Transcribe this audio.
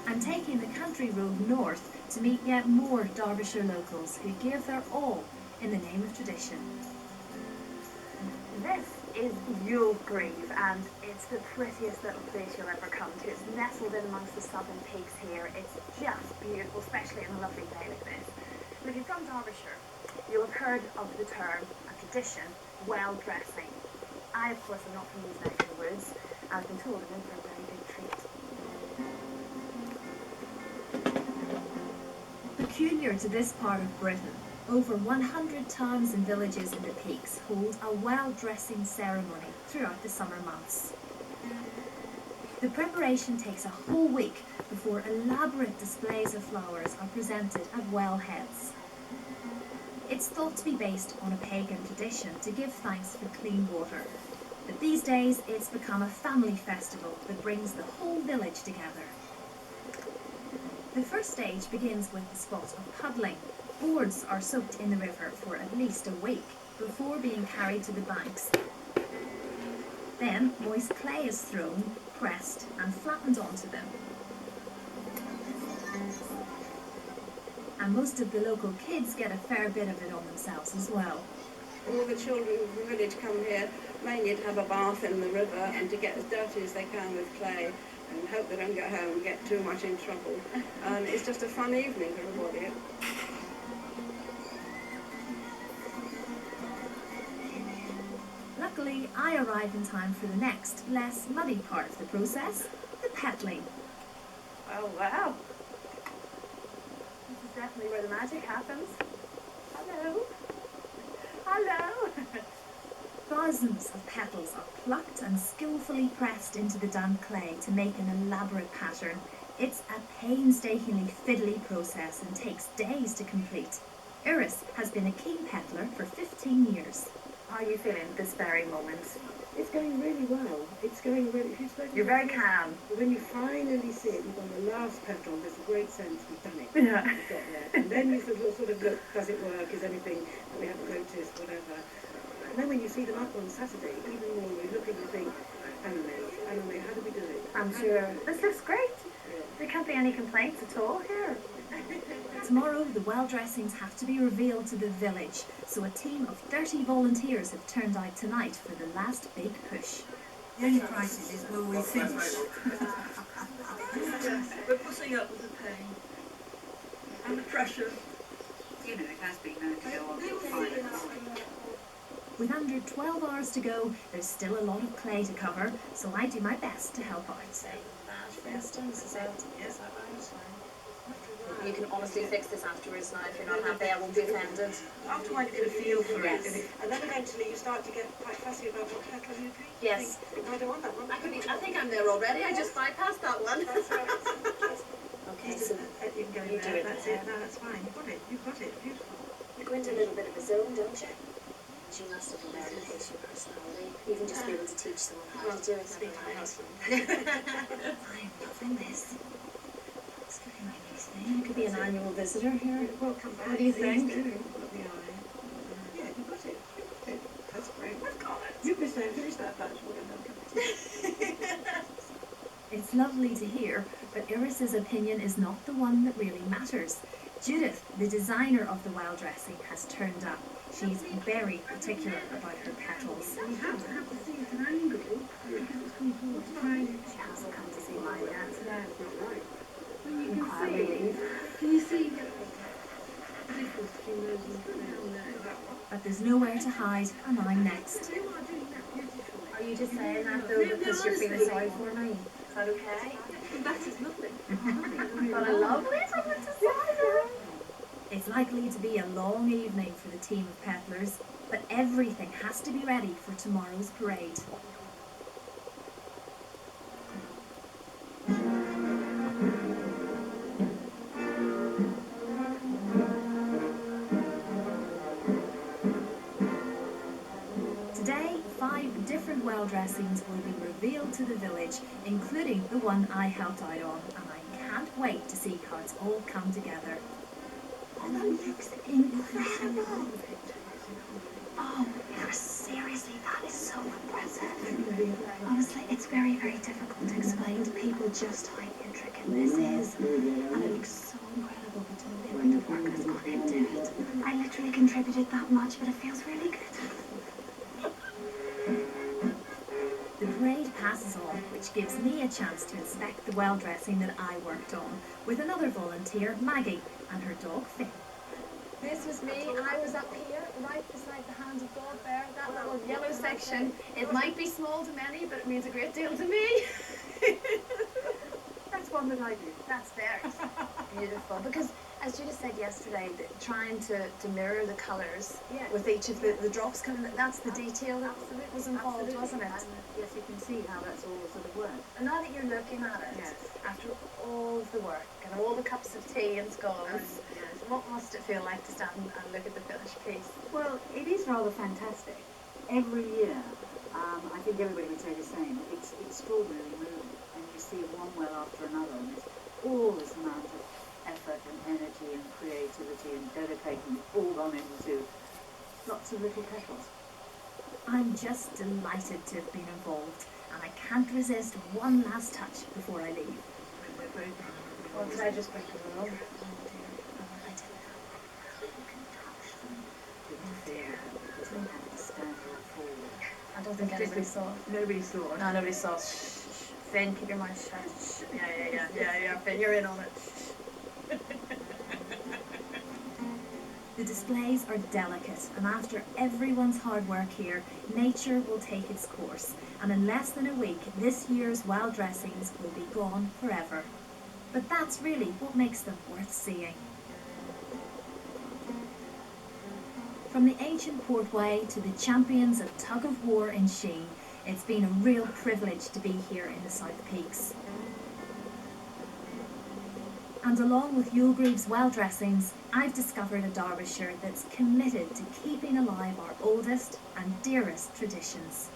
I'm taking the country road north to meet yet more Derbyshire locals who give their all in the name of tradition. This is Youlgrave, and it's the prettiest little place you'll ever come to. It's nestled in amongst the southern peaks here. It's just beautiful, especially on a lovely day like this. And if you're from Derbyshire, you'll have heard of the term, a tradition, well dressing. I, of course, am not from these neck of the woods, and I've been told I'm in for a very big treat. Peculiar to this part of Britain, over 100 towns and villages in the peaks hold a well-dressing ceremony throughout the summer months. The preparation takes a whole week before elaborate displays of flowers are presented at well heads. It's thought to be based on a pagan tradition to give thanks for clean water, but these days it's become a family festival that brings the whole village together. The first stage begins with the spot of puddling. Boards are soaked in the river for at least a week before being carried to the banks. Then moist clay is thrown, pressed and flattened onto them. And most of the local kids get a fair bit of it on themselves as well. All the children of the village come here mainly to have a bath in the river and to get as dirty as they can with clay and hope they don't get home and get too much in trouble. And it's just a fun evening for everybody. Luckily, I arrive in time for the next, less muddy part of the process, the petling. Oh wow! This is definitely where the magic happens. Hello! Hello! Thousands of petals are plucked and skillfully pressed into the damp clay to make an elaborate pattern. It's a painstakingly fiddly process and takes days to complete. Iris has been a keen petler for 15 years. How are you feeling this very moment? It's going really well. It's going really... You're very calm. When you finally see it, you've done the last petal, there's a great sense we've done it. Yeah. We've got there. And then you sort of look, does it work? Is anything that we haven't noticed? Whatever. And then when you see them up on Saturday, even more, you look and you think, Anna-May, how do we do it? I'm sure. This looks great. Yeah. There can't be any complaints at all here. Tomorrow, the well dressings have to be revealed to the village, so a team of 30 volunteers have turned out tonight for the last big push. The only crisis is will we finish? Yes, we're putting up with the pain and the pressure. You know, it has been known to go on till 5 o'clock. With under 12 hours to go, there's still a lot of clay to cover, so I do my best to help out. For instance, is that right? You can honestly fix this afterwards now. If you're not happy, I won't be offended. After I get a feel for Yes. it, and then eventually you start to get quite fussy about what petal you pick. Yes. I don't want that one. I think I'm there already. I just bypassed that one. That's right. Okay, so You can go you in do there. it. That's it. No, that's fine. You've got it. You've got it. Beautiful. you go into a little bit of a zone, don't you? She must have a very patient personality. Even just be able to teach someone how to do it. Speak to my husband. I'm loving this. It's getting my new thing. I could be an annual visitor here. Well, come back. What do you Please think? do. Look the eye. Yeah, you got it. You got it. That's great. I've got it. You can say, finish that batch. We're going to come back. It's lovely to hear, but Iris's opinion is not the one that really matters. Judith, the designer of the well dressing, has turned up. She's very particular about her petals. You have to see it an angle because it's come towards mine. She hasn't come to see mine yet. That's not right. When you I'm can quite see, relieved. can you see the difference between those and down there? But there's nowhere to hide, and I'm next. You are doing that beautifully. Are you just saying that though because you're feeling sorry for me? Is that okay? That is lovely. But I love it. I'm a designer. It's likely to be a long evening for the team of peddlers, but everything has to be ready for tomorrow's parade. Today, 5 different well dressings will be revealed to the village, including the one I helped out on, and I can't wait to see how it's all come together. Oh, that looks incredible. Oh, seriously, that is so impressive. Honestly, it's very, very difficult to explain to people just how intricate this is. And it looks so incredible, but to know the amount of work has gone into it. I literally contributed that much, but it feels really good. The parade passes on, which gives me a chance to inspect the well dressing that I worked on with another volunteer, Maggie, and her dog Finn. This was me. I was up here, right beside the hands of God there, that little yellow section. It might be small to many, but it means a great deal to me. That's one that I do. That's theirs. Beautiful. Because, as Judith said yesterday, trying to mirror the colours with each of the drops coming, that's the detail that was involved, wasn't it? And yes, you can see how that's all sort of worked. And now that you're looking at it, after all of the work and all the cups of tea and scones, what must it feel like to stand and look at the finished piece? Well, it is rather fantastic. Every year, I think everybody would say the same. It's extraordinarily moving, and you see one well after another, and there's all this amount of effort and energy and creativity and dedication all gone into lots of little petals. I'm just delighted to have been involved, and I can't resist one last touch before I leave. Well, could I just break the rule? I don't think anybody saw. Nobody saw. No, nobody saw. Shh, shh. Finn, keep your mouth shut. Shh. Yeah, Finn, you're in on it. The displays are delicate, and after everyone's hard work here, nature will take its course, and in less than a week, this year's wild dressings will be gone forever. But that's really what makes them worth seeing. From the ancient portway to the champions of tug-of-war in Sheen, it's been a real privilege to be here in the South Peaks. And along with Youlgrave's well dressings, I've discovered a Derbyshire that's committed to keeping alive our oldest and dearest traditions.